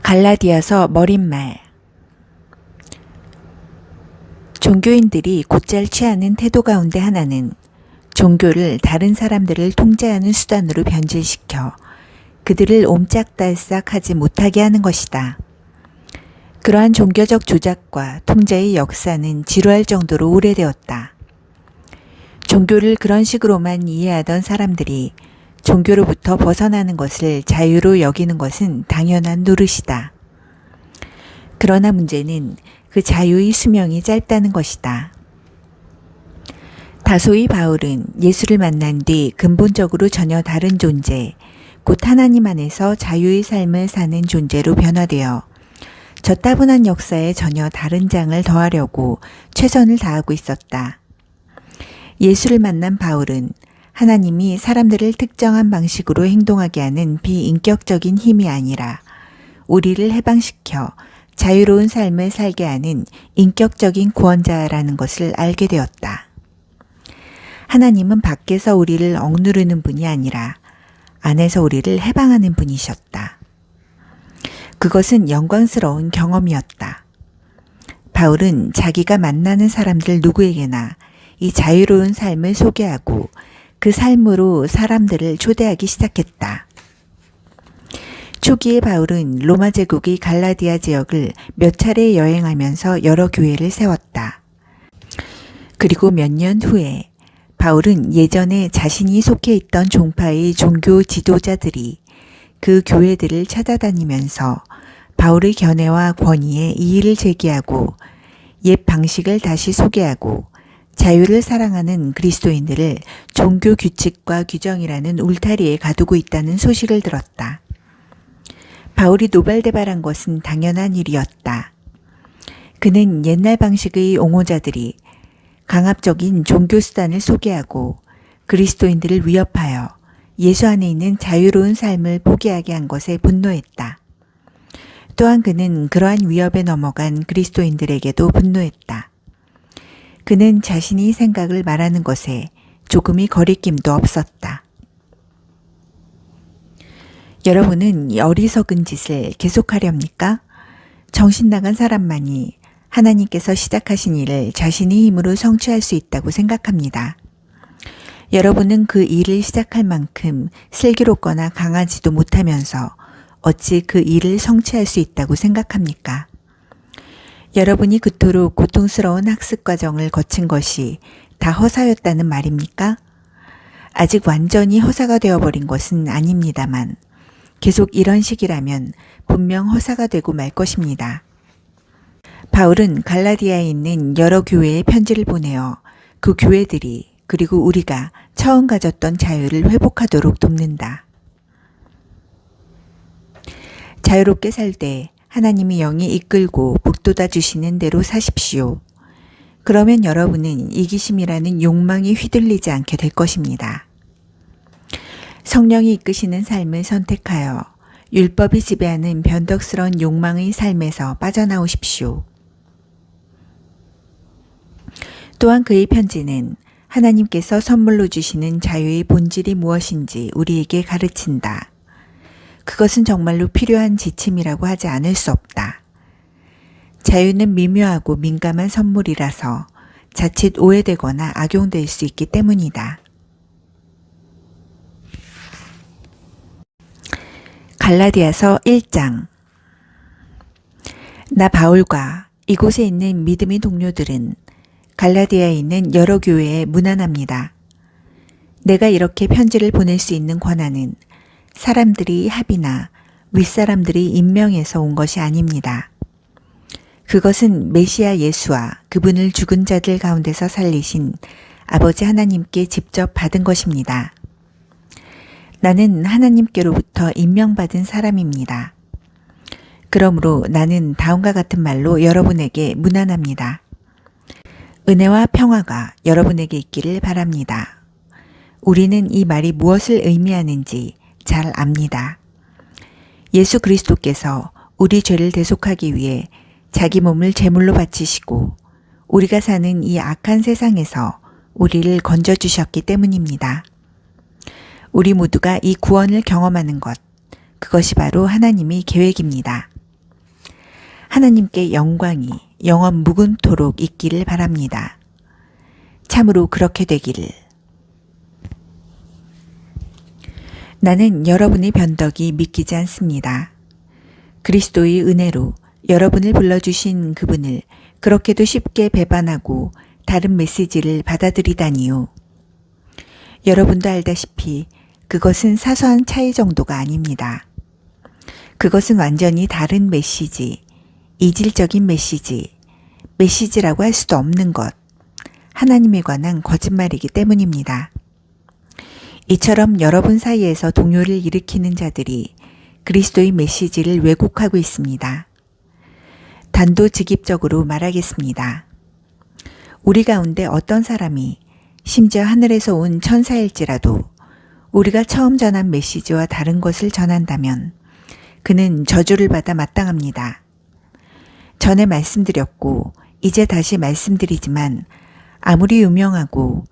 갈라디아서 머릿말. 종교인들이 곧잘 취하는 태도 가운데 하나는 종교를 다른 사람들을 통제하는 수단으로 변질시켜 그들을 옴짝달싹하지 못하게 하는 것이다. 그러한 종교적 조작과 통제의 역사는 지루할 정도로 오래되었다. 종교를 그런 식으로만 이해하던 사람들이 종교로부터 벗어나는 것을 자유로 여기는 것은 당연한 노릇이다. 그러나 문제는 그 자유의 수명이 짧다는 것이다. 다소이 바울은 예수를 만난 뒤 근본적으로 전혀 다른 존재, 곧 하나님 안에서 자유의 삶을 사는 존재로 변화되어 저 따분한 역사에 전혀 다른 장을 더하려고 최선을 다하고 있었다. 예수를 만난 바울은 하나님이 사람들을 특정한 방식으로 행동하게 하는 비인격적인 힘이 아니라 우리를 해방시켜 자유로운 삶을 살게 하는 인격적인 구원자라는 것을 알게 되었다. 하나님은 밖에서 우리를 억누르는 분이 아니라 안에서 우리를 해방하는 분이셨다. 그것은 영광스러운 경험이었다. 바울은 자기가 만나는 사람들 누구에게나 이 자유로운 삶을 소개하고 그 삶으로 사람들을 초대하기 시작했다. 초기에 바울은 로마 제국의 갈라디아 지역을 몇 차례 여행하면서 여러 교회를 세웠다. 그리고 몇 년 후에 바울은 예전에 자신이 속해 있던 종파의 종교 지도자들이 그 교회들을 찾아다니면서 바울의 견해와 권위에 이의를 제기하고 옛 방식을 다시 소개하고 자유를 사랑하는 그리스도인들을 종교 규칙과 규정이라는 울타리에 가두고 있다는 소식을 들었다. 바울이 노발대발한 것은 당연한 일이었다. 그는 옛날 방식의 옹호자들이 강압적인 종교 수단을 소개하고 그리스도인들을 위협하여 예수 안에 있는 자유로운 삶을 포기하게 한 것에 분노했다. 또한 그는 그러한 위협에 넘어간 그리스도인들에게도 분노했다. 그는 자신이 생각을 말하는 것에 조금의 거리낌도 없었다. 여러분은 어리석은 짓을 계속하렵니까? 정신 나간 사람만이 하나님께서 시작하신 일을 자신의 힘으로 성취할 수 있다고 생각합니다. 여러분은 그 일을 시작할 만큼 슬기롭거나 강하지도 못하면서 어찌 그 일을 성취할 수 있다고 생각합니까? 여러분이 그토록 고통스러운 학습 과정을 거친 것이 다 허사였다는 말입니까? 아직 완전히 허사가 되어버린 것은 아닙니다만 계속 이런 식이라면 분명 허사가 되고 말 것입니다. 바울은 갈라디아에 있는 여러 교회에 편지를 보내어 그 교회들이 그리고 우리가 처음 가졌던 자유를 회복하도록 돕는다. 자유롭게 살 때 하나님이 영이 이끌고 북돋아 주시는 대로 사십시오. 그러면 여러분은 이기심이라는 욕망에 휘둘리지 않게 될 것입니다. 성령이 이끄시는 삶을 선택하여 율법이 지배하는 변덕스러운 욕망의 삶에서 빠져나오십시오. 또한 그의 편지는 하나님께서 선물로 주시는 자유의 본질이 무엇인지 우리에게 가르친다. 그것은 정말로 필요한 지침이라고 하지 않을 수 없다. 자유는 미묘하고 민감한 선물이라서 자칫 오해되거나 악용될 수 있기 때문이다. 갈라디아서 1장. 나 바울과 이곳에 있는 믿음의 동료들은 갈라디아에 있는 여러 교회에 문안합니다. 내가 이렇게 편지를 보낼 수 있는 권한은 사람들이 합의나 윗사람들이 임명해서 온 것이 아닙니다. 그것은 메시아 예수와 그분을 죽은 자들 가운데서 살리신 아버지 하나님께 직접 받은 것입니다. 나는 하나님께로부터 임명받은 사람입니다. 그러므로 나는 다음과 같은 말로 여러분에게 문안합니다. 은혜와 평화가 여러분에게 있기를 바랍니다. 우리는 이 말이 무엇을 의미하는지 잘 압니다. 예수 그리스도께서 우리 죄를 대속하기 위해 자기 몸을 제물로 바치시고 우리가 사는 이 악한 세상에서 우리를 건져주셨기 때문입니다. 우리 모두가 이 구원을 경험하는 것, 그것이 바로 하나님의 계획입니다. 하나님께 영광이 영원 무궁토록 있기를 바랍니다. 참으로 그렇게 되기를. 나는 여러분의 변덕이 믿기지 않습니다. 그리스도의 은혜로 여러분을 불러주신 그분을 그렇게도 쉽게 배반하고 다른 메시지를 받아들이다니요. 여러분도 알다시피 그것은 사소한 차이 정도가 아닙니다. 그것은 완전히 다른 메시지, 이질적인 메시지라고 할 수도 없는 것, 하나님에 관한 거짓말이기 때문입니다. 이처럼 여러분 사이에서 동요를 일으키는 자들이 그리스도의 메시지를 왜곡하고 있습니다. 단도직입적으로 말하겠습니다. 우리 가운데 어떤 사람이 심지어 하늘에서 온 천사일지라도 우리가 처음 전한 메시지와 다른 것을 전한다면 그는 저주를 받아 마땅합니다. 전에 말씀드렸고 이제 다시 말씀드리지만 아무리 유명하고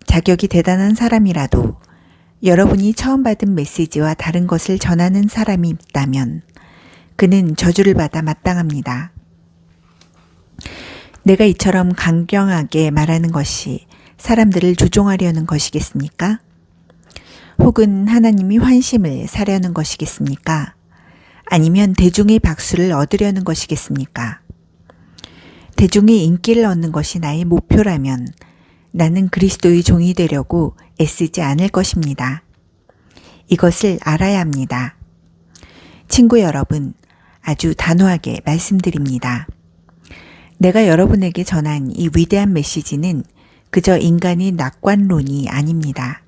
자격이 대단한 사람이라도 여러분이 처음 받은 메시지와 다른 것을 전하는 사람이 있다면 그는 저주를 받아 마땅합니다. 내가 이처럼 강경하게 말하는 것이 사람들을 조종하려는 것이겠습니까? 혹은 하나님이 환심을 사려는 것이겠습니까? 아니면 대중의 박수를 얻으려는 것이겠습니까? 대중의 인기를 얻는 것이 나의 목표라면 나는 그리스도의 종이 되려고 애쓰지 않을 것입니다. 이것을 알아야 합니다. 친구 여러분, 아주 단호하게 말씀드립니다. 내가 여러분에게 전한 이 위대한 메시지는 그저 인간의 낙관론이 아닙니다.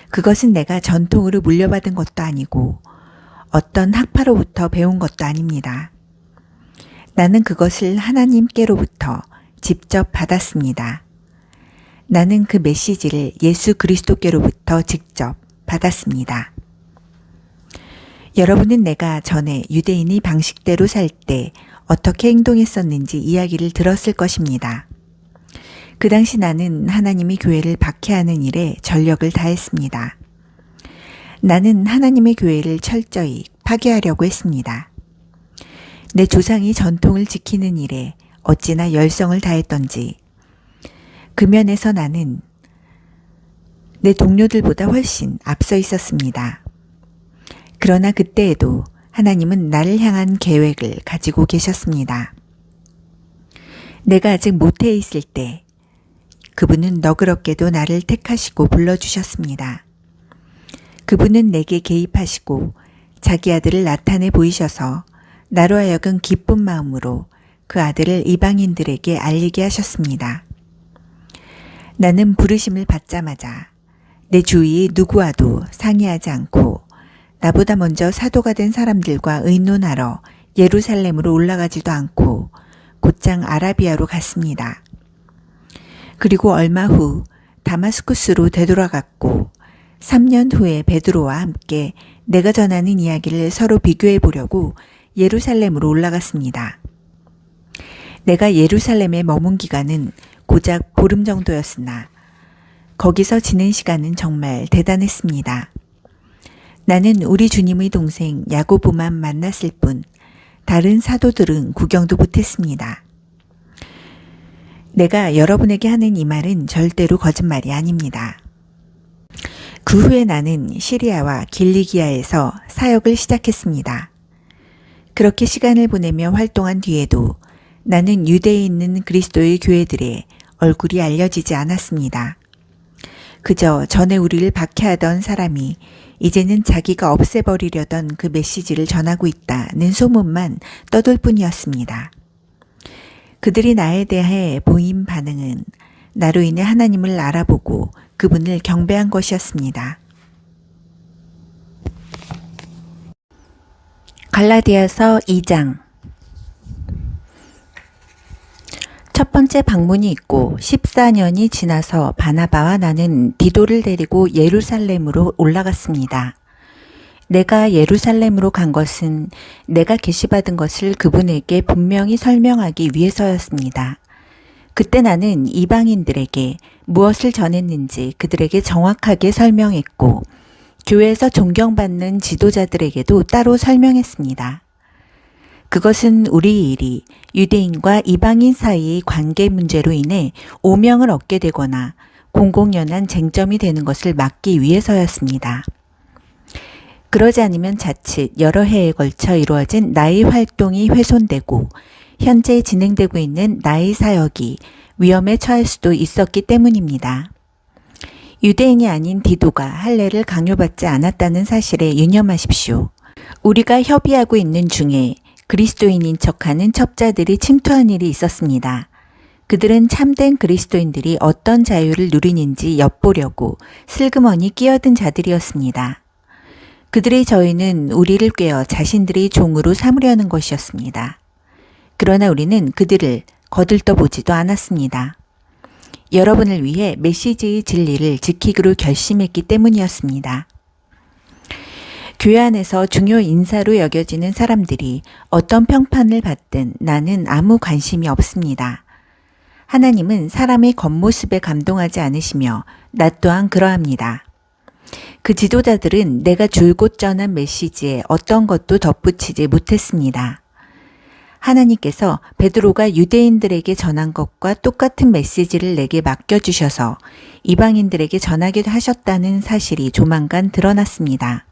그것은 내가 전통으로 물려받은 것도 아니고 어떤 학파로부터 배운 것도 아닙니다. 나는 그것을 하나님께로부터 직접 받았습니다. 나는 그 메시지를 예수 그리스도께로부터 직접 받았습니다. 여러분은 내가 전에 유대인이 방식대로 살 때 어떻게 행동했었는지 이야기를 들었을 것입니다. 그 당시 나는 하나님의 교회를 박해하는 일에 전력을 다했습니다. 나는 하나님의 교회를 철저히 파괴하려고 했습니다. 내 조상이 전통을 지키는 일에 어찌나 열성을 다했던지 그 면에서 나는 내 동료들보다 훨씬 앞서 있었습니다. 그러나 그때에도 하나님은 나를 향한 계획을 가지고 계셨습니다. 내가 아직 모태에 있을 때 그분은 너그럽게도 나를 택하시고 불러주셨습니다. 그분은 내게 개입하시고 자기 아들을 나타내 보이셔서 나로 하여금 기쁜 마음으로 그 아들을 이방인들에게 알리게 하셨습니다. 나는 부르심을 받자마자 내 주위의 누구와도 상의하지 않고 나보다 먼저 사도가 된 사람들과 의논하러 예루살렘으로 올라가지도 않고 곧장 아라비아로 갔습니다. 그리고 얼마 후 다마스쿠스로 되돌아갔고 3년 후에 베드로와 함께 내가 전하는 이야기를 서로 비교해 보려고 예루살렘으로 올라갔습니다. 내가 예루살렘에 머문 기간은 고작 보름 정도였으나 거기서 지낸 시간은 정말 대단했습니다. 나는 우리 주님의 동생 야고보만 만났을 뿐 다른 사도들은 구경도 못했습니다. 내가 여러분에게 하는 이 말은 절대로 거짓말이 아닙니다. 그 후에 나는 시리아와 길리기아에서 사역을 시작했습니다. 그렇게 시간을 보내며 활동한 뒤에도 나는 유대에 있는 그리스도의 교회들의 얼굴이 알려지지 않았습니다. 그저 전에 우리를 박해하던 사람이 이제는 자기가 없애버리려던 그 메시지를 전하고 있다는 소문만 떠돌 뿐이었습니다. 그들이 나에 대해 보인 반응은 나로 인해 하나님을 알아보고 그분을 경배한 것이었습니다. 갈라디아서 2장. 첫 번째 방문이 있고 14년이 지나서 바나바와 나는 디도를 데리고 예루살렘으로 올라갔습니다. 내가 예루살렘으로 간 것은 내가 계시받은 것을 그분에게 분명히 설명하기 위해서였습니다. 그때 나는 이방인들에게 무엇을 전했는지 그들에게 정확하게 설명했고 교회에서 존경받는 지도자들에게도 따로 설명했습니다. 그것은 우리 일이 유대인과 이방인 사이의 관계 문제로 인해 오명을 얻게 되거나 공공연한 쟁점이 되는 것을 막기 위해서였습니다. 그러지 않으면 자칫 여러 해에 걸쳐 이루어진 나의 활동이 훼손되고 현재 진행되고 있는 나의 사역이 위험에 처할 수도 있었기 때문입니다. 유대인이 아닌 디도가 할례를 강요받지 않았다는 사실에 유념하십시오. 우리가 협의하고 있는 중에 그리스도인인 척하는 첩자들이 침투한 일이 있었습니다. 그들은 참된 그리스도인들이 어떤 자유를 누리는지 엿보려고 슬그머니 끼어든 자들이었습니다. 그들의 저희는 우리를 꿰어 자신들의 종으로 삼으려는 것이었습니다. 그러나 우리는 그들을 거들떠보지도 않았습니다. 여러분을 위해 메시지의 진리를 지키기로 결심했기 때문이었습니다. 교회 안에서 중요 인사로 여겨지는 사람들이 어떤 평판을 받든 나는 아무 관심이 없습니다. 하나님은 사람의 겉모습에 감동하지 않으시며 나 또한 그러합니다. 그 지도자들은 내가 줄곧 전한 메시지에 어떤 것도 덧붙이지 못했습니다. 하나님께서 베드로가 유대인들에게 전한 것과 똑같은 메시지를 내게 맡겨주셔서 이방인들에게 전하기도 하셨다는 사실이 조만간 드러났습니다.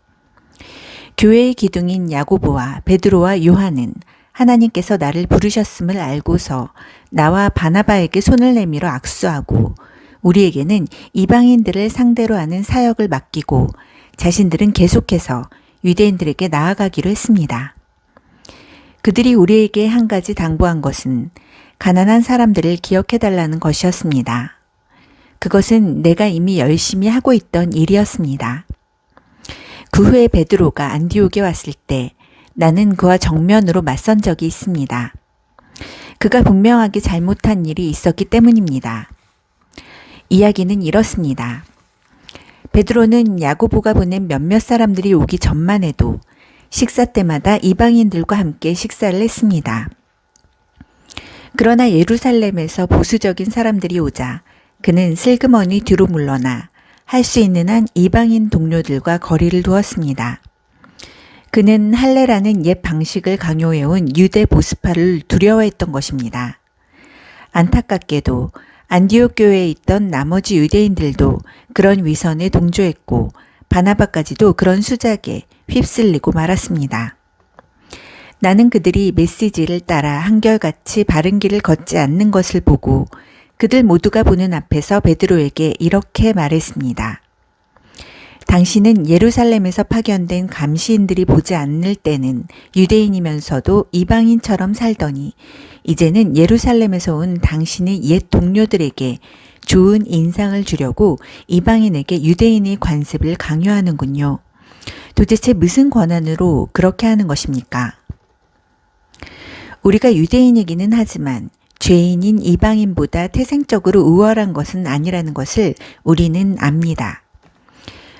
교회의 기둥인 야고보와 베드로와 요한은 하나님께서 나를 부르셨음을 알고서 나와 바나바에게 손을 내밀어 악수하고 우리에게는 이방인들을 상대로 하는 사역을 맡기고 자신들은 계속해서 유대인들에게 나아가기로 했습니다. 그들이 우리에게 한 가지 당부한 것은 가난한 사람들을 기억해달라는 것이었습니다. 그것은 내가 이미 열심히 하고 있던 일이었습니다. 그 후에 베드로가 안디옥에 왔을 때 나는 그와 정면으로 맞선 적이 있습니다. 그가 분명하게 잘못한 일이 있었기 때문입니다. 이야기는 이렇습니다. 베드로는 야고보가 보낸 몇몇 사람들이 오기 전만 해도 식사 때마다 이방인들과 함께 식사를 했습니다. 그러나 예루살렘에서 보수적인 사람들이 오자 그는 슬그머니 뒤로 물러나 할 수 있는 한 이방인 동료들과 거리를 두었습니다. 그는 할례라는 옛 방식을 강요해온 유대 보수파를 두려워했던 것입니다. 안타깝게도 안디옥 교회에 있던 나머지 유대인들도 그런 위선에 동조했고 바나바까지도 그런 수작에 휩쓸리고 말았습니다. 나는 그들이 메시지를 따라 한결같이 바른 길을 걷지 않는 것을 보고 그들 모두가 보는 앞에서 베드로에게 이렇게 말했습니다. 당신은 예루살렘에서 파견된 감시인들이 보지 않을 때는 유대인이면서도 이방인처럼 살더니 이제는 예루살렘에서 온 당신의 옛 동료들에게 좋은 인상을 주려고 이방인에게 유대인의 관습을 강요하는군요. 도대체 무슨 권한으로 그렇게 하는 것입니까? 우리가 유대인이기는 하지만 죄인인 이방인보다 태생적으로 우월한 것은 아니라는 것을 우리는 압니다.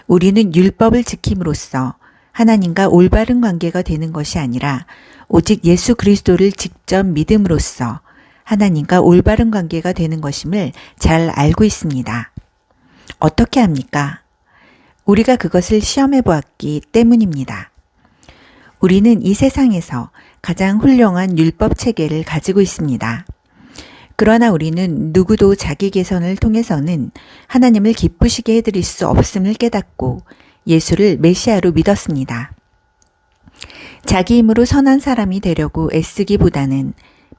우리는 율법을 지킴으로써 하나님과 올바른 관계가 되는 것이 아니라 오직 예수 그리스도를 직접 믿음으로써 하나님과 올바른 관계가 되는 것임을 잘 알고 있습니다. 어떻게 합니까? 우리가 그것을 시험해 보았기 때문입니다. 우리는 이 세상에서 가장 훌륭한 율법 체계를 가지고 있습니다. 그러나 우리는 누구도 자기 개선을 통해서는 하나님을 기쁘시게 해드릴 수 없음을 깨닫고 예수를 메시아로 믿었습니다. 자기 힘으로 선한 사람이 되려고 애쓰기보다는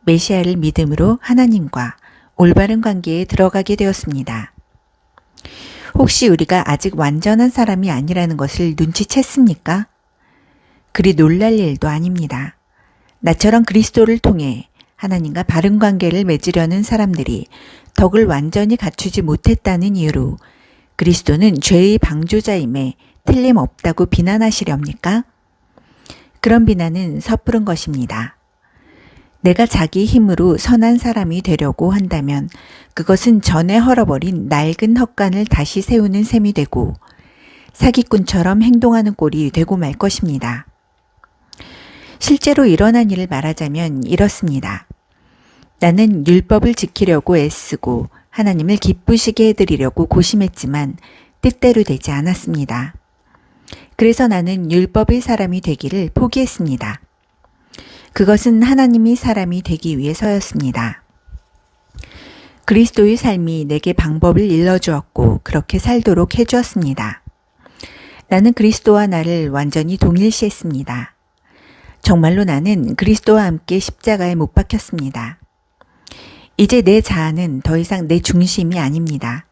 메시아를 믿음으로 하나님과 올바른 관계에 들어가게 되었습니다. 혹시 우리가 아직 완전한 사람이 아니라는 것을 눈치챘습니까? 그리 놀랄 일도 아닙니다. 나처럼 그리스도를 통해 하나님과 바른 관계를 맺으려는 사람들이 덕을 완전히 갖추지 못했다는 이유로 그리스도는 죄의 방조자임에 틀림없다고 비난하시렵니까? 그런 비난은 섣부른 것입니다. 내가 자기 힘으로 선한 사람이 되려고 한다면 그것은 전에 헐어버린 낡은 헛간을 다시 세우는 셈이 되고 사기꾼처럼 행동하는 꼴이 되고 말 것입니다. 실제로 일어난 일을 말하자면 이렇습니다. 나는 율법을 지키려고 애쓰고 하나님을 기쁘시게 해드리려고 고심했지만 뜻대로 되지 않았습니다. 그래서 나는 율법의 사람이 되기를 포기했습니다. 그것은 하나님이 사람이 되기 위해서였습니다. 그리스도의 삶이 내게 방법을 일러주었고 그렇게 살도록 해주었습니다. 나는 그리스도와 나를 완전히 동일시했습니다. 정말로 나는 그리스도와 함께 십자가에 못 박혔습니다. 이제 내 자아는 더 이상 내 중심이 아닙니다.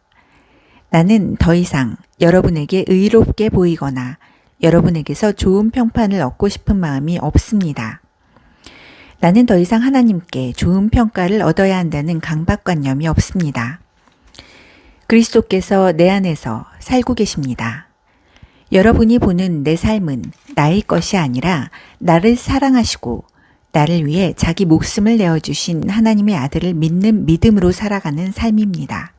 나는 더 이상 여러분에게 의롭게 보이거나 여러분에게서 좋은 평판을 얻고 싶은 마음이 없습니다. 나는 더 이상 하나님께 좋은 평가를 얻어야 한다는 강박관념이 없습니다. 그리스도께서 내 안에서 살고 계십니다. 여러분이 보는 내 삶은 나의 것이 아니라 나를 사랑하시고 나를 위해 자기 목숨을 내어주신 하나님의 아들을 믿는 믿음으로 살아가는 삶입니다.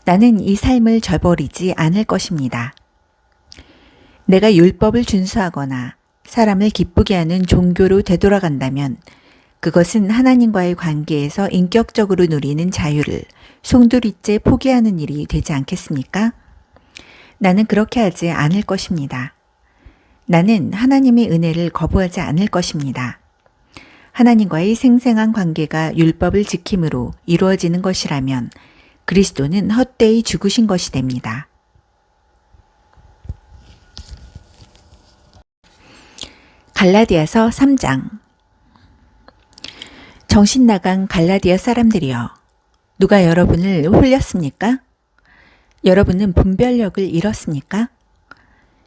나는 이 삶을 저버리지 않을 것입니다. 내가 율법을 준수하거나 사람을 기쁘게 하는 종교로 되돌아간다면 그것은 하나님과의 관계에서 인격적으로 누리는 자유를 송두리째 포기하는 일이 되지 않겠습니까? 나는 그렇게 하지 않을 것입니다. 나는 하나님의 은혜를 거부하지 않을 것입니다. 하나님과의 생생한 관계가 율법을 지킴으로 이루어지는 것이라면 그리스도는 헛되이 죽으신 것이 됩니다. 갈라디아서 3장. 정신 나간 갈라디아 사람들이여, 누가 여러분을 홀렸습니까? 여러분은 분별력을 잃었습니까?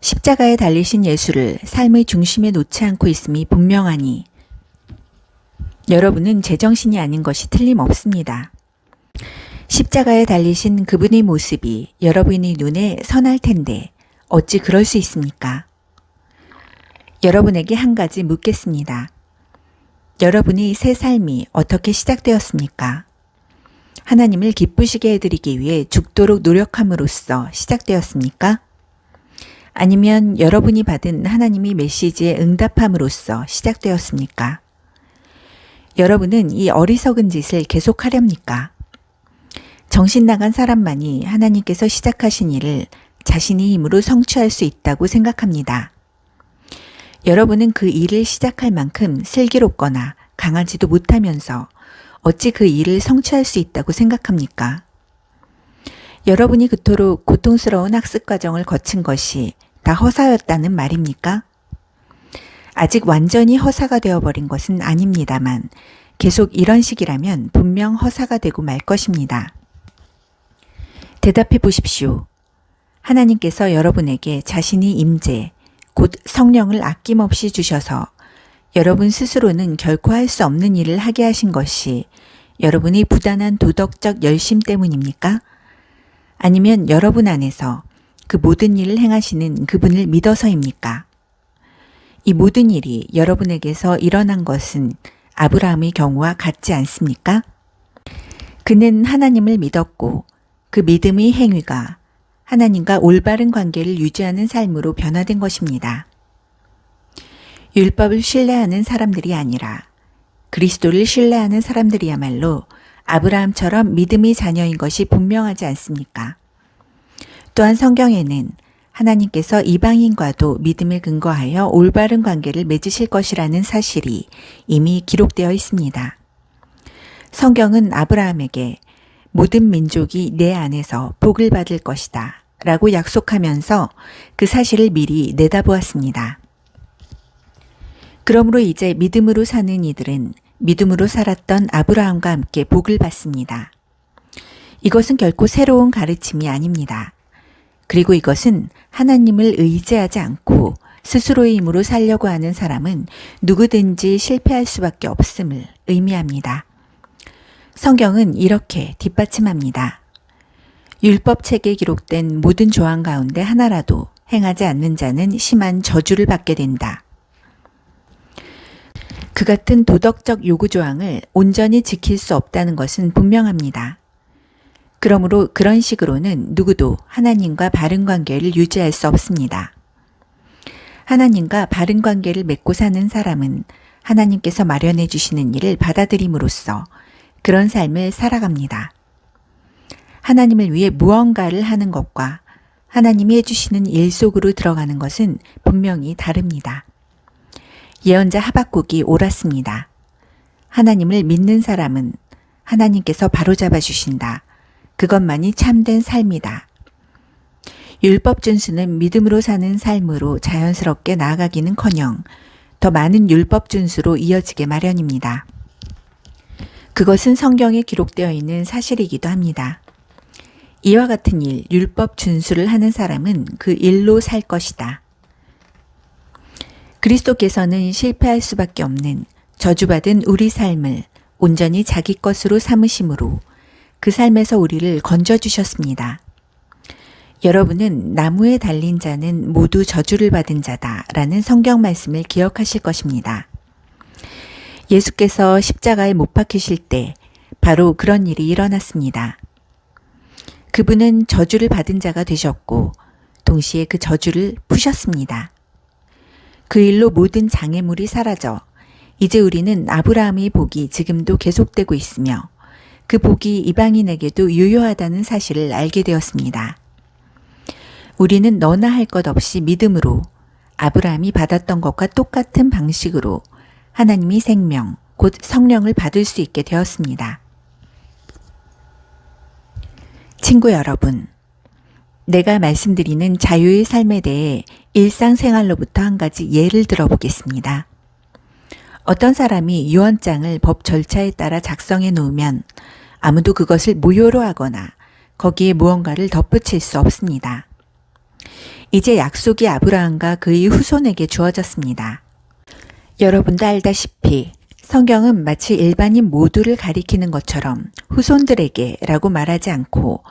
십자가에 달리신 예수를 삶의 중심에 놓지 않고 있음이 분명하니 여러분은 제정신이 아닌 것이 틀림없습니다. 십자가에 달리신 그분의 모습이 여러분의 눈에 선할 텐데 어찌 그럴 수 있습니까? 여러분에게 한 가지 묻겠습니다. 여러분의 새 삶이 어떻게 시작되었습니까? 하나님을 기쁘시게 해드리기 위해 죽도록 노력함으로써 시작되었습니까? 아니면 여러분이 받은 하나님의 메시지에 응답함으로써 시작되었습니까? 여러분은 이 어리석은 짓을 계속하렵니까? 정신 나간 사람만이 하나님께서 시작하신 일을 자신의 힘으로 성취할 수 있다고 생각합니다. 여러분은 그 일을 시작할 만큼 슬기롭거나 강하지도 못하면서 어찌 그 일을 성취할 수 있다고 생각합니까? 여러분이 그토록 고통스러운 학습 과정을 거친 것이 다 허사였다는 말입니까? 아직 완전히 허사가 되어버린 것은 아닙니다만 계속 이런 식이라면 분명 허사가 되고 말 것입니다. 대답해 보십시오. 하나님께서 여러분에게 자신이 임재, 곧 성령을 아낌없이 주셔서 여러분 스스로는 결코 할 수 없는 일을 하게 하신 것이 여러분의 부단한 도덕적 열심 때문입니까? 아니면 여러분 안에서 그 모든 일을 행하시는 그분을 믿어서입니까? 이 모든 일이 여러분에게서 일어난 것은 아브라함의 경우와 같지 않습니까? 그는 하나님을 믿었고 그 믿음의 행위가 하나님과 올바른 관계를 유지하는 삶으로 변화된 것입니다. 율법을 신뢰하는 사람들이 아니라 그리스도를 신뢰하는 사람들이야말로 아브라함처럼 믿음의 자녀인 것이 분명하지 않습니까? 또한 성경에는 하나님께서 이방인과도 믿음에 근거하여 올바른 관계를 맺으실 것이라는 사실이 이미 기록되어 있습니다. 성경은 아브라함에게 모든 민족이 내 안에서 복을 받을 것이다 라고 약속하면서 그 사실을 미리 내다보았습니다. 그러므로 이제 믿음으로 사는 이들은 믿음으로 살았던 아브라함과 함께 복을 받습니다. 이것은 결코 새로운 가르침이 아닙니다. 그리고 이것은 하나님을 의지하지 않고 스스로의 힘으로 살려고 하는 사람은 누구든지 실패할 수밖에 없음을 의미합니다. 성경은 이렇게 뒷받침합니다. 율법책에 기록된 모든 조항 가운데 하나라도 행하지 않는 자는 심한 저주를 받게 된다. 그 같은 도덕적 요구 조항을 온전히 지킬 수 없다는 것은 분명합니다. 그러므로 그런 식으로는 누구도 하나님과 바른 관계를 유지할 수 없습니다. 하나님과 바른 관계를 맺고 사는 사람은 하나님께서 마련해 주시는 일을 받아들임으로써 그런 삶을 살아갑니다. 하나님을 위해 무언가를 하는 것과 하나님이 해주시는 일 속으로 들어가는 것은 분명히 다릅니다. 예언자 하박국이 옳았습니다. 하나님을 믿는 사람은 하나님께서 바로잡아 주신다. 그것만이 참된 삶이다. 율법 준수는 믿음으로 사는 삶으로 자연스럽게 나아가기는커녕 더 많은 율법 준수로 이어지게 마련입니다. 그것은 성경에 기록되어 있는 사실이기도 합니다. 이와 같은 일, 율법 준수를 하는 사람은 그 일로 살 것이다. 그리스도께서는 실패할 수밖에 없는 저주받은 우리 삶을 온전히 자기 것으로 삼으심으로 그 삶에서 우리를 건져주셨습니다. 여러분은 나무에 달린 자는 모두 저주를 받은 자다 라는 성경 말씀을 기억하실 것입니다. 예수께서 십자가에 못 박히실 때 바로 그런 일이 일어났습니다. 그분은 저주를 받은 자가 되셨고 동시에 그 저주를 푸셨습니다. 그 일로 모든 장애물이 사라져 이제 우리는 아브라함의 복이 지금도 계속되고 있으며 그 복이 이방인에게도 유효하다는 사실을 알게 되었습니다. 우리는 너나 할 것 없이 믿음으로 아브라함이 받았던 것과 똑같은 방식으로 하나님이 생명, 곧 성령을 받을 수 있게 되었습니다. 친구 여러분, 내가 말씀드리는 자유의 삶에 대해 일상생활로부터 한 가지 예를 들어보겠습니다. 어떤 사람이 유언장을 법 절차에 따라 작성해 놓으면 아무도 그것을 무효로 하거나 거기에 무언가를 덧붙일 수 없습니다. 이제 약속이 아브라함과 그의 후손에게 주어졌습니다. 여러분도 알다시피 성경은 마치 일반인 모두를 가리키는 것처럼 후손들에게 라고 말하지 않고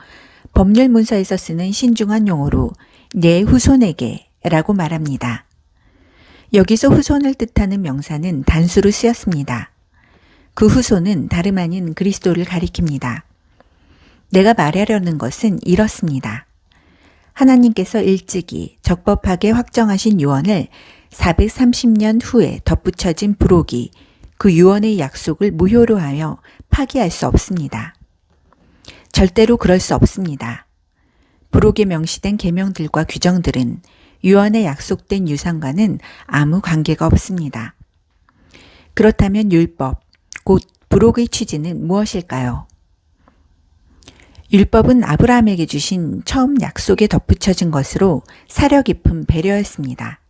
법률 문서에서 쓰는 신중한 용어로 내 후손에게 라고 말합니다. 여기서 후손을 뜻하는 명사는 단수로 쓰였습니다. 그 후손은 다름 아닌 그리스도를 가리킵니다. 내가 말하려는 것은 이렇습니다. 하나님께서 일찍이 적법하게 확정하신 유언을 430년 후에 덧붙여진 부록이 그 유언의 약속을 무효로 하여 파기할 수 없습니다. 절대로 그럴 수 없습니다. 부록에 명시된 계명들과 규정들은 유언에 약속된 유산과는 아무 관계가 없습니다. 그렇다면 율법, 곧 부록의 취지는 무엇일까요? 율법은 아브라함에게 주신 처음 약속에 덧붙여진 것으로 사려 깊은 배려였습니다.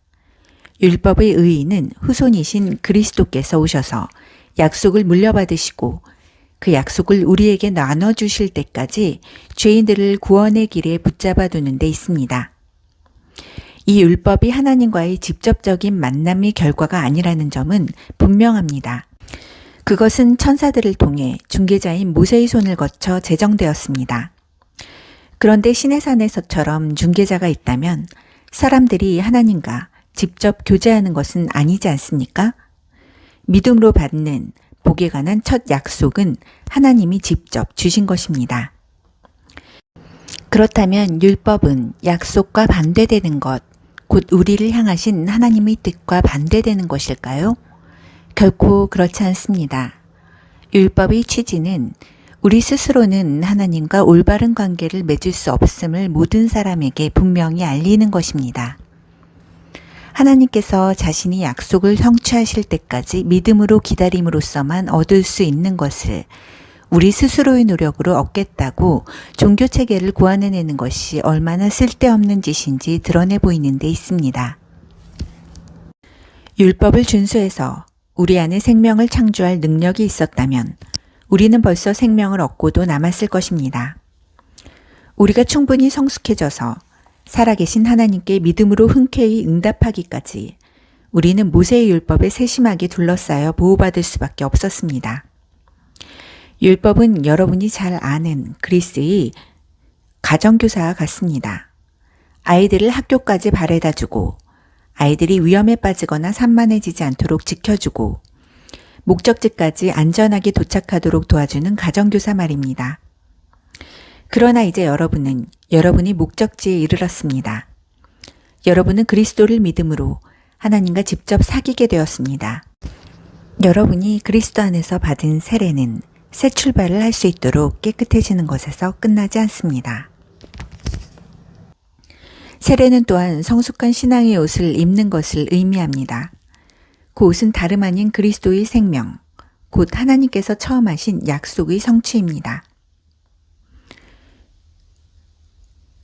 율법의 의의는 후손이신 그리스도께서 오셔서 약속을 물려받으시고 그 약속을 우리에게 나눠주실 때까지 죄인들을 구원의 길에 붙잡아 두는 데 있습니다. 이 율법이 하나님과의 직접적인 만남의 결과가 아니라는 점은 분명합니다. 그것은 천사들을 통해 중개자인 모세의 손을 거쳐 제정되었습니다. 그런데 시내산에서처럼 중개자가 있다면 사람들이 하나님과 직접 교제하는 것은 아니지 않습니까? 믿음으로 받는 복에 관한 첫 약속은 하나님이 직접 주신 것입니다. 그렇다면 율법은 약속과 반대되는 것, 곧 우리를 향하신 하나님의 뜻과 반대되는 것일까요? 결코 그렇지 않습니다. 율법의 취지는 우리 스스로는 하나님과 올바른 관계를 맺을 수 없음을 모든 사람에게 분명히 알리는 것입니다. 하나님께서 자신이 약속을 성취하실 때까지 믿음으로 기다림으로써만 얻을 수 있는 것을 우리 스스로의 노력으로 얻겠다고 종교체계를 고안해내는 것이 얼마나 쓸데없는 짓인지 드러내 보이는 데 있습니다. 율법을 준수해서 우리 안에 생명을 창조할 능력이 있었다면 우리는 벌써 생명을 얻고도 남았을 것입니다. 우리가 충분히 성숙해져서 살아계신 하나님께 믿음으로 흔쾌히 응답하기까지 우리는 모세의 율법에 세심하게 둘러싸여 보호받을 수밖에 없었습니다. 율법은 여러분이 잘 아는 그리스의 가정교사와 같습니다. 아이들을 학교까지 바래다주고 아이들이 위험에 빠지거나 산만해지지 않도록 지켜주고 목적지까지 안전하게 도착하도록 도와주는 가정교사 말입니다. 그러나 이제 여러분은 여러분이 목적지에 이르렀습니다. 여러분은 그리스도를 믿음으로 하나님과 직접 사귀게 되었습니다. 여러분이 그리스도 안에서 받은 세례는 새 출발을 할 수 있도록 깨끗해지는 것에서 끝나지 않습니다. 세례는 또한 성숙한 신앙의 옷을 입는 것을 의미합니다. 그옷은 다름 아닌 그리스도의 생명, 곧 하나님께서 처음 하신 약속의 성취입니다.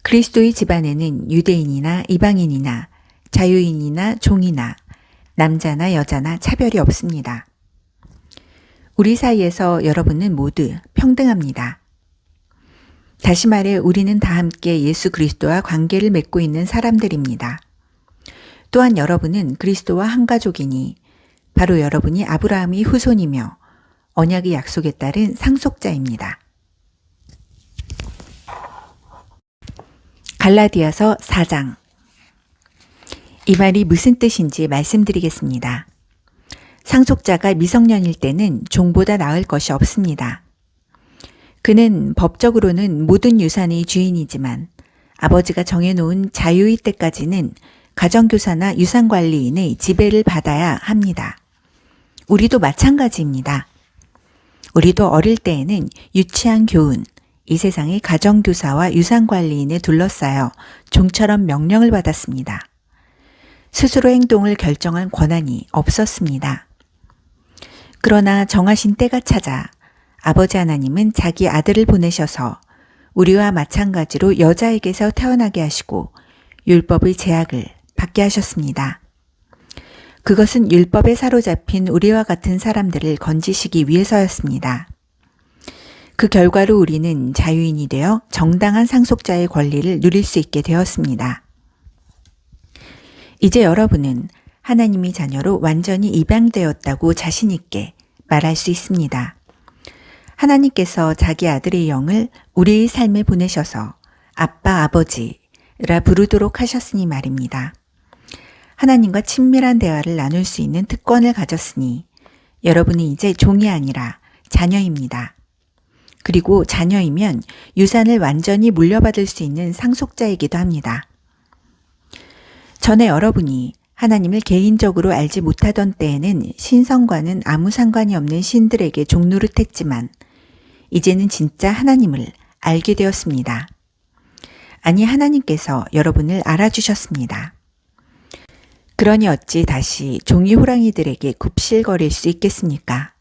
그리스도의 집안에는 유대인이나 이방인이나 자유인이나 종이나 남자나 여자나 차별이 없습니다. 우리 사이에서 여러분은 모두 평등합니다. 다시 말해 우리는 다 함께 예수 그리스도와 관계를 맺고 있는 사람들입니다. 또한 여러분은 그리스도와 한 가족이니 바로 여러분이 아브라함의 후손이며 언약의 약속에 따른 상속자입니다. 갈라디아서 4장. 이 말이 무슨 뜻인지 말씀드리겠습니다. 상속자가 미성년일 때는 종보다 나을 것이 없습니다. 그는 법적으로는 모든 유산의 주인이지만 아버지가 정해놓은 자유의 때까지는 가정교사나 유산관리인의 지배를 받아야 합니다. 우리도 마찬가지입니다. 우리도 어릴 때에는 유치한 교훈, 이 세상의 가정교사와 유산관리인에 둘러싸여 종처럼 명령을 받았습니다. 스스로 행동을 결정할 권한이 없었습니다. 그러나 정하신 때가 찾아 아버지 하나님은 자기 아들을 보내셔서 우리와 마찬가지로 여자에게서 태어나게 하시고 율법의 제약을 받게 하셨습니다. 그것은 율법에 사로잡힌 우리와 같은 사람들을 건지시기 위해서였습니다. 그 결과로 우리는 자유인이 되어 정당한 상속자의 권리를 누릴 수 있게 되었습니다. 이제 여러분은 하나님의 자녀로 완전히 입양되었다고 자신 있게 말할 수 있습니다. 하나님께서 자기 아들의 영을 우리의 삶에 보내셔서 아빠, 아버지라 부르도록 하셨으니 말입니다. 하나님과 친밀한 대화를 나눌 수 있는 특권을 가졌으니 여러분은 이제 종이 아니라 자녀입니다. 그리고 자녀이면 유산을 완전히 물려받을 수 있는 상속자이기도 합니다. 전에 여러분이 하나님을 개인적으로 알지 못하던 때에는 신성과는 아무 상관이 없는 신들에게 종노릇했지만 이제는 진짜 하나님을 알게 되었습니다. 아니, 하나님께서 여러분을 알아주셨습니다. 그러니 어찌 다시 종이 호랑이들에게 굽실거릴 수 있겠습니까?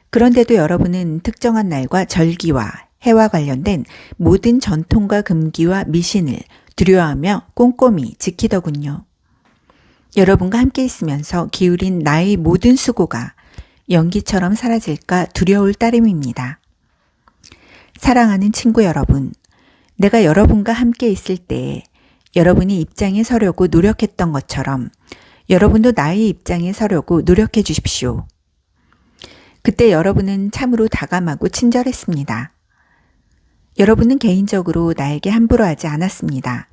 그런데도 여러분은 특정한 날과 절기와 해와 관련된 모든 전통과 금기와 미신을 두려워하며 꼼꼼히 지키더군요. 여러분과 함께 있으면서 기울인 나의 모든 수고가 연기처럼 사라질까 두려울 따름입니다. 사랑하는 친구 여러분, 내가 여러분과 함께 있을 때 여러분이 입장에 서려고 노력했던 것처럼 여러분도 나의 입장에 서려고 노력해 주십시오. 그때 여러분은 참으로 다감하고 친절했습니다. 여러분은 개인적으로 나에게 함부로 하지 않았습니다.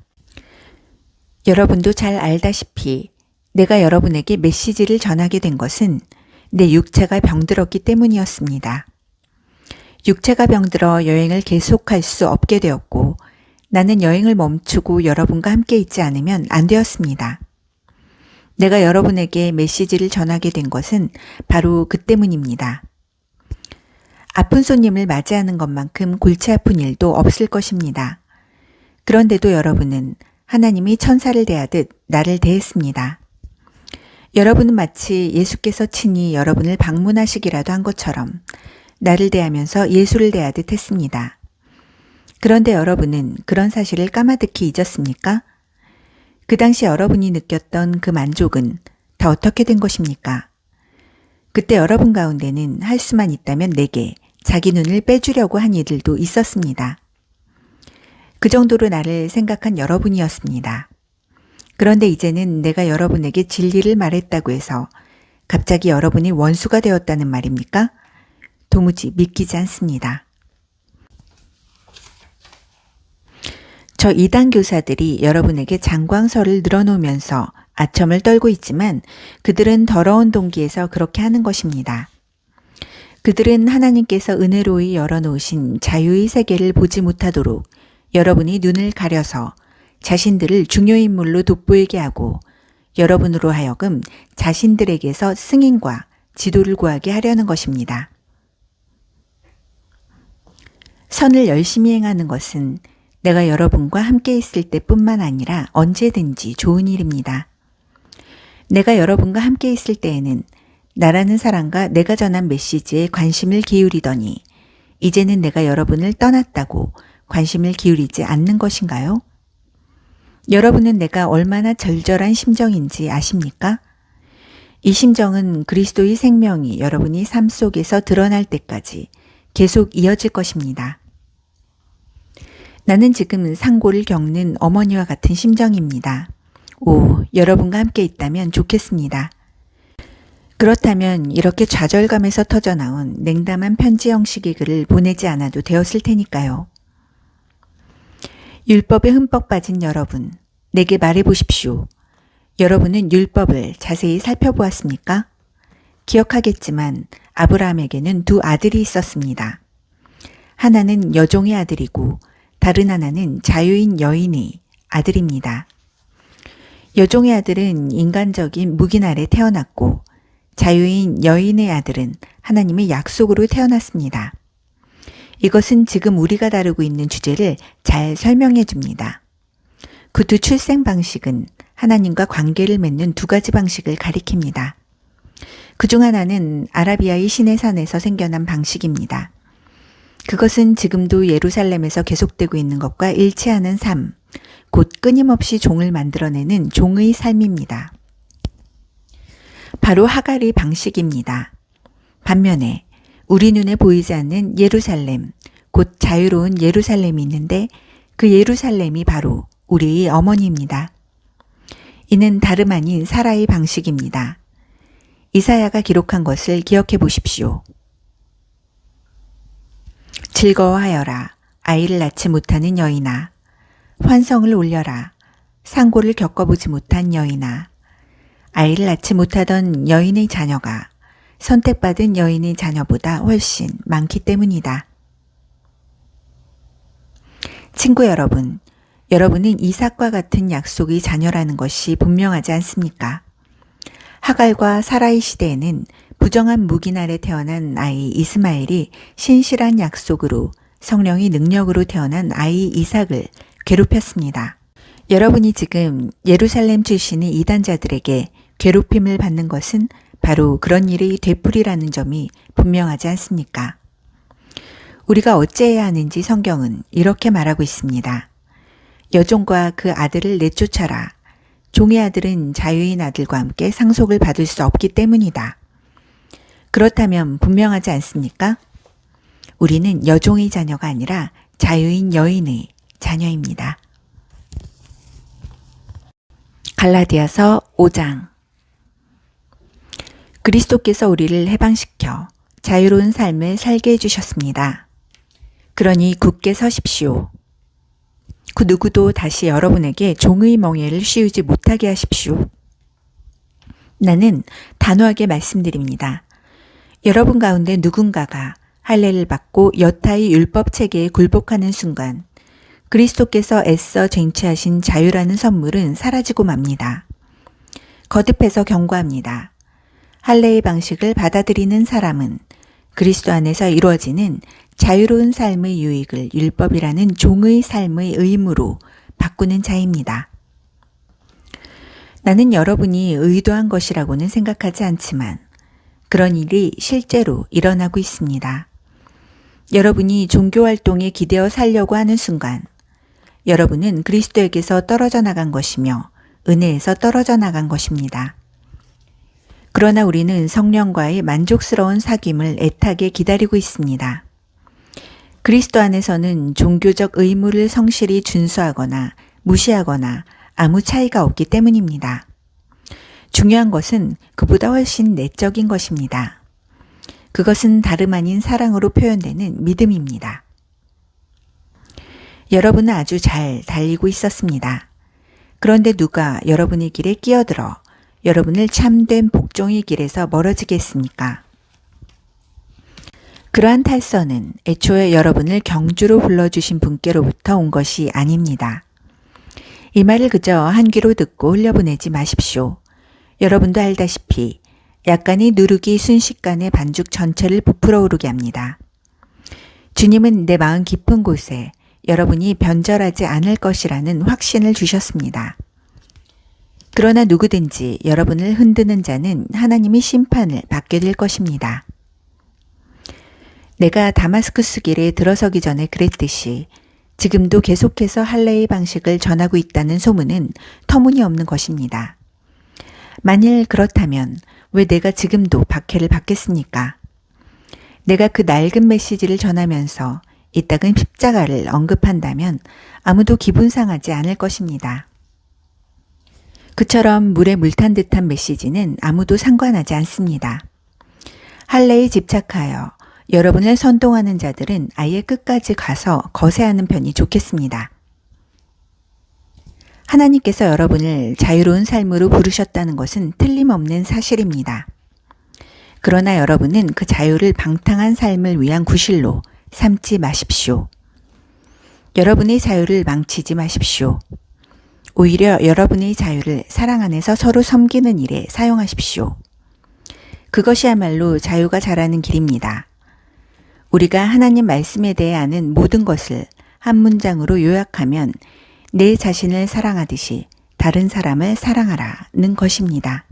여러분도 잘 알다시피 내가 여러분에게 메시지를 전하게 된 것은 내 육체가 병들었기 때문이었습니다. 육체가 병들어 여행을 계속할 수 없게 되었고 나는 여행을 멈추고 여러분과 함께 있지 않으면 안 되었습니다. 내가 여러분에게 메시지를 전하게 된 것은 바로 그 때문입니다. 아픈 손님을 맞이하는 것만큼 골치 아픈 일도 없을 것입니다. 그런데도 여러분은 하나님이 천사를 대하듯 나를 대했습니다. 여러분은 마치 예수께서 친히 여러분을 방문하시기라도 한 것처럼 나를 대하면서 예수를 대하듯 했습니다. 그런데 여러분은 그런 사실을 까마득히 잊었습니까? 그 당시 여러분이 느꼈던 그 만족은 다 어떻게 된 것입니까? 그때 여러분 가운데는 할 수만 있다면 내게 자기 눈을 빼주려고 한 이들도 있었습니다. 그 정도로 나를 생각한 여러분이었습니다. 그런데 이제는 내가 여러분에게 진리를 말했다고 해서 갑자기 여러분이 원수가 되었다는 말입니까? 도무지 믿기지 않습니다. 저 이단 교사들이 여러분에게 장광설을 늘어놓으면서 아첨을 떨고 있지만 그들은 더러운 동기에서 그렇게 하는 것입니다. 그들은 하나님께서 은혜로이 열어놓으신 자유의 세계를 보지 못하도록 여러분이 눈을 가려서 자신들을 중요인물로 돋보이게 하고 여러분으로 하여금 자신들에게서 승인과 지도를 구하게 하려는 것입니다. 선을 열심히 행하는 것은 내가 여러분과 함께 있을 때뿐만 아니라 언제든지 좋은 일입니다. 내가 여러분과 함께 있을 때에는 나라는 사람과 내가 전한 메시지에 관심을 기울이더니 이제는 내가 여러분을 떠났다고 관심을 기울이지 않는 것인가요? 여러분은 내가 얼마나 절절한 심정인지 아십니까? 이 심정은 그리스도의 생명이 여러분이 삶 속에서 드러날 때까지 계속 이어질 것입니다. 나는 지금 상고를 겪는 어머니와 같은 심정입니다. 오, 여러분과 함께 있다면 좋겠습니다. 그렇다면 이렇게 좌절감에서 터져나온 냉담한 편지 형식의 글을 보내지 않아도 되었을 테니까요. 율법에 흠뻑 빠진 여러분, 내게 말해보십시오. 여러분은 율법을 자세히 살펴보았습니까? 기억하겠지만 아브라함에게는 두 아들이 있었습니다. 하나는 여종의 아들이고 다른 하나는 자유인 여인의 아들입니다. 여종의 아들은 인간적인 묵인 아래 태어났고 자유인 여인의 아들은 하나님의 약속으로 태어났습니다. 이것은 지금 우리가 다루고 있는 주제를 잘 설명해 줍니다. 그 두 출생 방식은 하나님과 관계를 맺는 두 가지 방식을 가리킵니다. 그중 하나는 아라비아의 시내산에서 생겨난 방식입니다. 그것은 지금도 예루살렘에서 계속되고 있는 것과 일치하는 삶, 곧 끊임없이 종을 만들어내는 종의 삶입니다. 바로 하갈의 방식입니다. 반면에 우리 눈에 보이지 않는 예루살렘, 곧 자유로운 예루살렘이 있는데 그 예루살렘이 바로 우리의 어머니입니다. 이는 다름 아닌 사라의 방식입니다. 이사야가 기록한 것을 기억해 보십시오. 즐거워하여라, 아이를 낳지 못하는 여인아. 환성을 올려라, 상고를 겪어보지 못한 여인아. 아이를 낳지 못하던 여인의 자녀가 선택받은 여인의 자녀보다 훨씬 많기 때문이다. 친구 여러분, 여러분은 이삭과 같은 약속의 자녀라는 것이 분명하지 않습니까? 하갈과 사라의 시대에는 부정한 묵인 아래 태어난 아이 이스마엘이 신실한 약속으로 성령의 능력으로 태어난 아이 이삭을 괴롭혔습니다. 여러분이 지금 예루살렘 출신의 이단자들에게 괴롭힘을 받는 것은 바로 그런 일의 되풀이라는 점이 분명하지 않습니까? 우리가 어찌해야 하는지 성경은 이렇게 말하고 있습니다. 여종과 그 아들을 내쫓아라. 종의 아들은 자유인 아들과 함께 상속을 받을 수 없기 때문이다. 그렇다면 분명하지 않습니까? 우리는 여종의 자녀가 아니라 자유인 여인의 자녀입니다. 갈라디아서 5장. 그리스도께서 우리를 해방시켜 자유로운 삶을 살게 해주셨습니다. 그러니 굳게 서십시오. 그 누구도 다시 여러분에게 종의 멍에를 씌우지 못하게 하십시오. 나는 단호하게 말씀드립니다. 여러분 가운데 누군가가 할례를 받고 여타의 율법 체계에 굴복하는 순간 그리스도께서 애써 쟁취하신 자유라는 선물은 사라지고 맙니다. 거듭해서 경고합니다. 할례의 방식을 받아들이는 사람은 그리스도 안에서 이루어지는 자유로운 삶의 유익을 율법이라는 종의 삶의 의무로 바꾸는 자입니다. 나는 여러분이 의도한 것이라고는 생각하지 않지만 그런 일이 실제로 일어나고 있습니다. 여러분이 종교활동에 기대어 살려고 하는 순간 여러분은 그리스도에게서 떨어져 나간 것이며 은혜에서 떨어져 나간 것입니다. 그러나 우리는 성령과의 만족스러운 사귐을 애타게 기다리고 있습니다. 그리스도 안에서는 종교적 의무를 성실히 준수하거나 무시하거나 아무 차이가 없기 때문입니다. 중요한 것은 그보다 훨씬 내적인 것입니다. 그것은 다름 아닌 사랑으로 표현되는 믿음입니다. 여러분은 아주 잘 달리고 있었습니다. 그런데 누가 여러분의 길에 끼어들어 여러분을 참된 복종의 길에서 멀어지게 했습니까? 그러한 탈선은 애초에 여러분을 경주로 불러주신 분께로부터 온 것이 아닙니다. 이 말을 그저 한 귀로 듣고 흘려보내지 마십시오. 여러분도 알다시피 약간의 누룩이 순식간에 반죽 전체를 부풀어 오르게 합니다. 주님은 내 마음 깊은 곳에 여러분이 변절하지 않을 것이라는 확신을 주셨습니다. 그러나 누구든지 여러분을 흔드는 자는 하나님의 심판을 받게 될 것입니다. 내가 다마스쿠스 길에 들어서기 전에 그랬듯이 지금도 계속해서 할례의 방식을 전하고 있다는 소문은 터무니없는 것입니다. 만일 그렇다면 왜 내가 지금도 박해를 받겠습니까? 내가 그 낡은 메시지를 전하면서 이따금 십자가를 언급한다면 아무도 기분 상하지 않을 것입니다. 그처럼 물에 물 탄 듯한 메시지는 아무도 상관하지 않습니다. 할례에 집착하여 여러분을 선동하는 자들은 아예 끝까지 가서 거세하는 편이 좋겠습니다. 하나님께서 여러분을 자유로운 삶으로 부르셨다는 것은 틀림없는 사실입니다. 그러나 여러분은 그 자유를 방탕한 삶을 위한 구실로 삼지 마십시오. 여러분의 자유를 망치지 마십시오. 오히려 여러분의 자유를 사랑 안에서 서로 섬기는 일에 사용하십시오. 그것이야말로 자유가 자라는 길입니다. 우리가 하나님 말씀에 대해 아는 모든 것을 한 문장으로 요약하면 내 자신을 사랑하듯이 다른 사람을 사랑하라는 것입니다.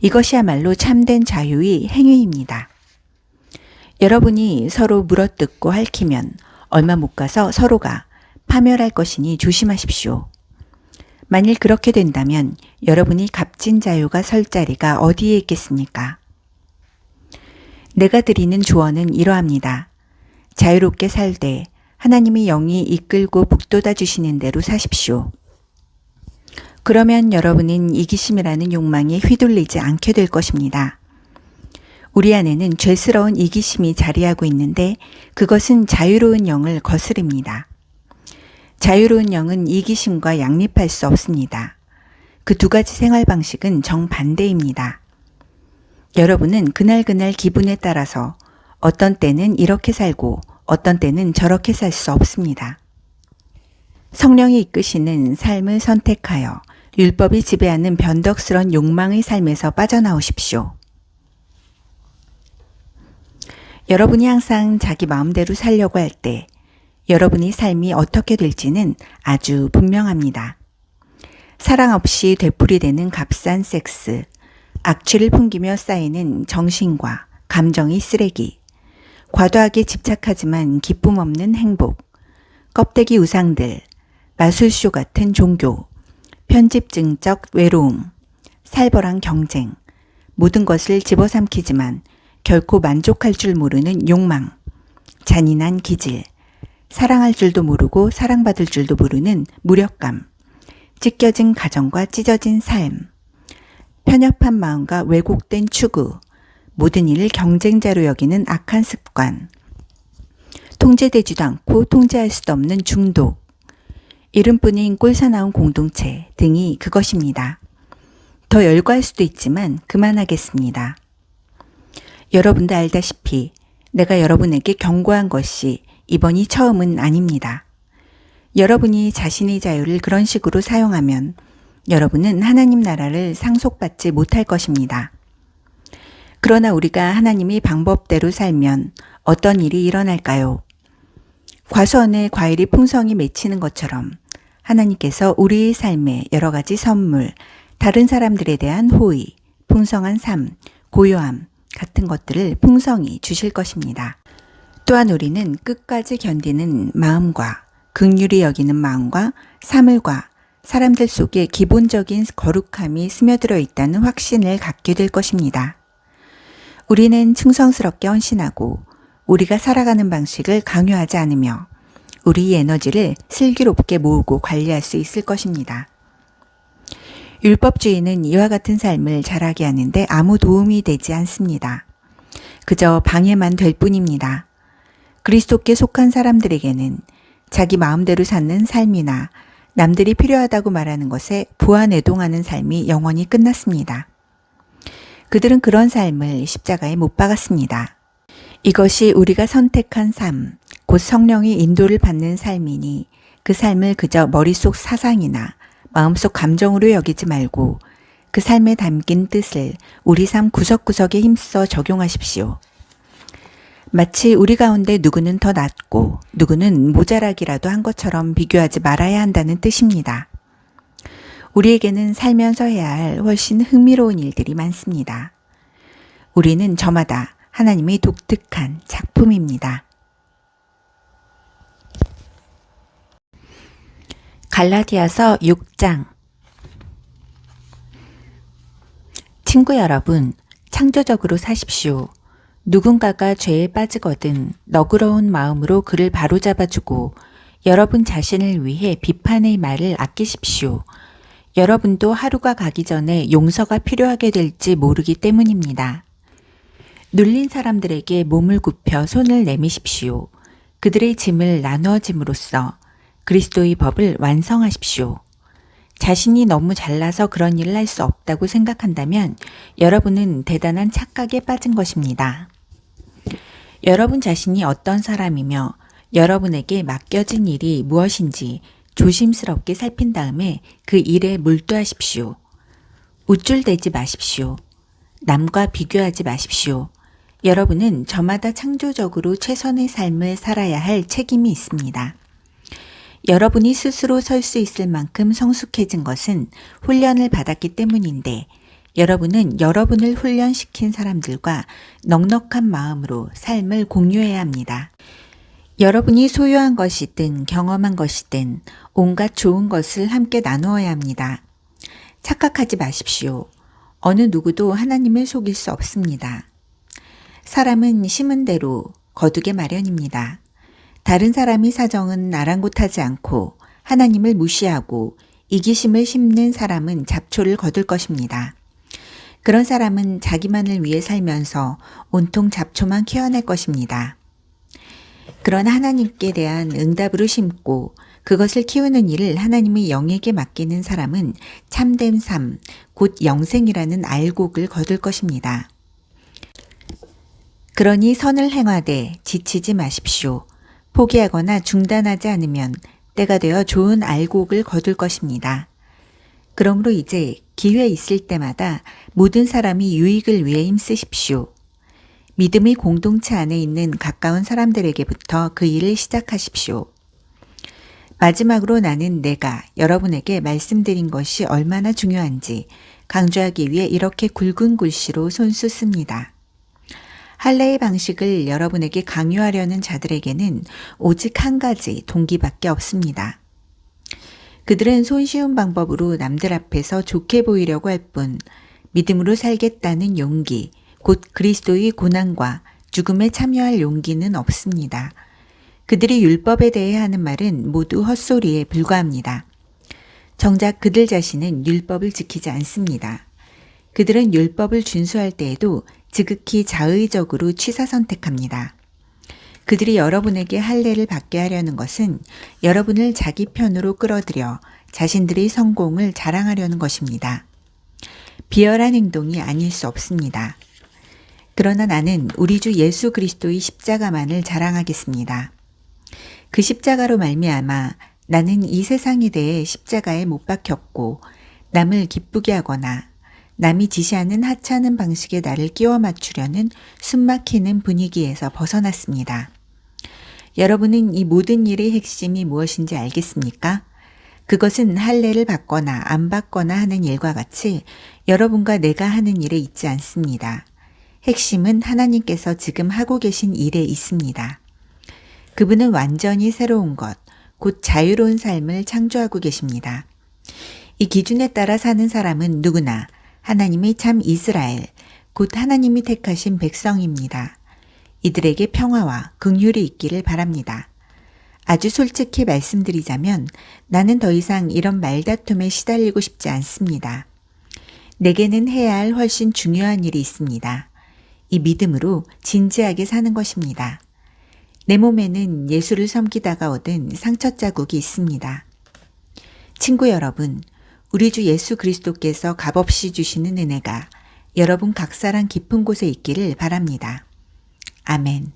이것이야말로 참된 자유의 행위입니다. 여러분이 서로 물어뜯고 핥히면 얼마 못 가서 서로가 파멸할 것이니 조심하십시오. 만일 그렇게 된다면 여러분이 값진 자유가 설 자리가 어디에 있겠습니까? 내가 드리는 조언은 이러합니다. 자유롭게 살되 하나님의 영이 이끌고 북돋아 주시는 대로 사십시오. 그러면 여러분은 이기심이라는 욕망에 휘둘리지 않게 될 것입니다. 우리 안에는 죄스러운 이기심이 자리하고 있는데 그것은 자유로운 영을 거스릅니다. 자유로운 영은 이기심과 양립할 수 없습니다. 그 두 가지 생활 방식은 정반대입니다. 여러분은 그날그날 기분에 따라서 어떤 때는 이렇게 살고 어떤 때는 저렇게 살 수 없습니다. 성령이 이끄시는 삶을 선택하여 율법이 지배하는 변덕스러운 욕망의 삶에서 빠져나오십시오. 여러분이 항상 자기 마음대로 살려고 할 때 여러분의 삶이 어떻게 될지는 아주 분명합니다. 사랑 없이 되풀이되는 값싼 섹스, 악취를 풍기며 쌓이는 정신과 감정의 쓰레기, 과도하게 집착하지만 기쁨 없는 행복, 껍데기 우상들, 마술쇼 같은 종교, 편집증적 외로움, 살벌한 경쟁, 모든 것을 집어삼키지만 결코 만족할 줄 모르는 욕망, 잔인한 기질, 사랑할 줄도 모르고 사랑받을 줄도 모르는 무력감, 찢겨진 가정과 찢어진 삶, 편협한 마음과 왜곡된 추구, 모든 일을 경쟁자로 여기는 악한 습관, 통제되지도 않고 통제할 수도 없는 중독, 이름뿐인 꼴사나운 공동체 등이 그것입니다. 더 열거할 수도 있지만 그만하겠습니다. 여러분도 알다시피 내가 여러분에게 경고한 것이 이번이 처음은 아닙니다. 여러분이 자신의 자유를 그런 식으로 사용하면 여러분은 하나님 나라를 상속받지 못할 것입니다. 그러나 우리가 하나님의 방법대로 살면 어떤 일이 일어날까요? 과수원에 과일이 풍성히 맺히는 것처럼 하나님께서 우리의 삶에 여러 가지 선물, 다른 사람들에 대한 호의, 풍성한 삶, 고요함 같은 것들을 풍성히 주실 것입니다. 또한 우리는 끝까지 견디는 마음과 긍휼히 여기는 마음과 사물과 사람들 속에 기본적인 거룩함이 스며들어 있다는 확신을 갖게 될 것입니다. 우리는 충성스럽게 헌신하고 우리가 살아가는 방식을 강요하지 않으며 우리의 에너지를 슬기롭게 모으고 관리할 수 있을 것입니다. 율법주의는 이와 같은 삶을 자라게 하는데 아무 도움이 되지 않습니다. 그저 방해만 될 뿐입니다. 그리스도께 속한 사람들에게는 자기 마음대로 사는 삶이나 남들이 필요하다고 말하는 것에 부안해동하는 삶이 영원히 끝났습니다. 그들은 그런 삶을 십자가에 못 박았습니다. 이것이 우리가 선택한 삶, 곧 성령의 인도를 받는 삶이니 그 삶을 그저 머릿속 사상이나 마음속 감정으로 여기지 말고 그 삶에 담긴 뜻을 우리 삶 구석구석에 힘써 적용하십시오. 마치 우리 가운데 누구는 더 낫고 누구는 모자라기라도 한 것처럼 비교하지 말아야 한다는 뜻입니다. 우리에게는 살면서 해야 할 훨씬 흥미로운 일들이 많습니다. 우리는 저마다 하나님의 독특한 작품입니다. 갈라디아서 6장. 친구 여러분, 창조적으로 사십시오. 누군가가 죄에 빠지거든 너그러운 마음으로 그를 바로잡아주고 여러분 자신을 위해 비판의 말을 아끼십시오. 여러분도 하루가 가기 전에 용서가 필요하게 될지 모르기 때문입니다. 눌린 사람들에게 몸을 굽혀 손을 내미십시오. 그들의 짐을 나누어짐으로써 그리스도의 법을 완성하십시오. 자신이 너무 잘나서 그런 일을 할 수 없다고 생각한다면 여러분은 대단한 착각에 빠진 것입니다. 여러분 자신이 어떤 사람이며 여러분에게 맡겨진 일이 무엇인지 조심스럽게 살핀 다음에 그 일에 몰두하십시오. 우쭐대지 마십시오. 남과 비교하지 마십시오. 여러분은 저마다 창조적으로 최선의 삶을 살아야 할 책임이 있습니다. 여러분이 스스로 설 수 있을 만큼 성숙해진 것은 훈련을 받았기 때문인데 여러분은 여러분을 훈련시킨 사람들과 넉넉한 마음으로 삶을 공유해야 합니다. 여러분이 소유한 것이든 경험한 것이든 온갖 좋은 것을 함께 나누어야 합니다. 착각하지 마십시오. 어느 누구도 하나님을 속일 수 없습니다. 사람은 심은 대로 거두게 마련입니다. 다른 사람의 사정은 아랑곳하지 않고 하나님을 무시하고 이기심을 심는 사람은 잡초를 거둘 것입니다. 그런 사람은 자기만을 위해 살면서 온통 잡초만 키워낼 것입니다. 그러나 하나님께 대한 응답으로 심고 그것을 키우는 일을 하나님의 영에게 맡기는 사람은 참된 삶, 곧 영생이라는 알곡을 거둘 것입니다. 그러니 선을 행하되 지치지 마십시오. 포기하거나 중단하지 않으면 때가 되어 좋은 알곡을 거둘 것입니다. 그러므로 이제 기회 있을 때마다 모든 사람이 유익을 위해 힘쓰십시오. 믿음의 공동체 안에 있는 가까운 사람들에게부터 그 일을 시작하십시오. 마지막으로 나는 내가 여러분에게 말씀드린 것이 얼마나 중요한지 강조하기 위해 이렇게 굵은 글씨로 손수 씁니다. 할례의 방식을 여러분에게 강요하려는 자들에게는 오직 한 가지 동기밖에 없습니다. 그들은 손쉬운 방법으로 남들 앞에서 좋게 보이려고 할 뿐 믿음으로 살겠다는 용기, 곧 그리스도의 고난과 죽음에 참여할 용기는 없습니다. 그들이 율법에 대해 하는 말은 모두 헛소리에 불과합니다. 정작 그들 자신은 율법을 지키지 않습니다. 그들은 율법을 준수할 때에도 지극히 자의적으로 취사 선택합니다. 그들이 여러분에게 할례를 받게 하려는 것은 여러분을 자기 편으로 끌어들여 자신들의 성공을 자랑하려는 것입니다. 비열한 행동이 아닐 수 없습니다. 그러나 나는 우리 주 예수 그리스도의 십자가만을 자랑하겠습니다. 그 십자가로 말미암아 나는 이 세상에 대해 십자가에 못 박혔고 남을 기쁘게 하거나 남이 지시하는 하찮은 방식에 나를 끼워 맞추려는 숨막히는 분위기에서 벗어났습니다. 여러분은 이 모든 일의 핵심이 무엇인지 알겠습니까? 그것은 할례를 받거나 안 받거나 하는 일과 같이 여러분과 내가 하는 일에 있지 않습니다. 핵심은 하나님께서 지금 하고 계신 일에 있습니다. 그분은 완전히 새로운 것, 곧 자유로운 삶을 창조하고 계십니다. 이 기준에 따라 사는 사람은 누구나 하나님의 참 이스라엘, 곧 하나님이 택하신 백성입니다. 이들에게 평화와 긍휼이 있기를 바랍니다. 아주 솔직히 말씀드리자면 나는 더 이상 이런 말다툼에 시달리고 싶지 않습니다. 내게는 해야 할 훨씬 중요한 일이 있습니다. 이 믿음으로 진지하게 사는 것입니다. 내 몸에는 예수를 섬기다가 얻은 상처 자국이 있습니다. 친구 여러분, 우리 주 예수 그리스도께서 값없이 주시는 은혜가 여러분 각 사람 깊은 곳에 있기를 바랍니다. 아멘.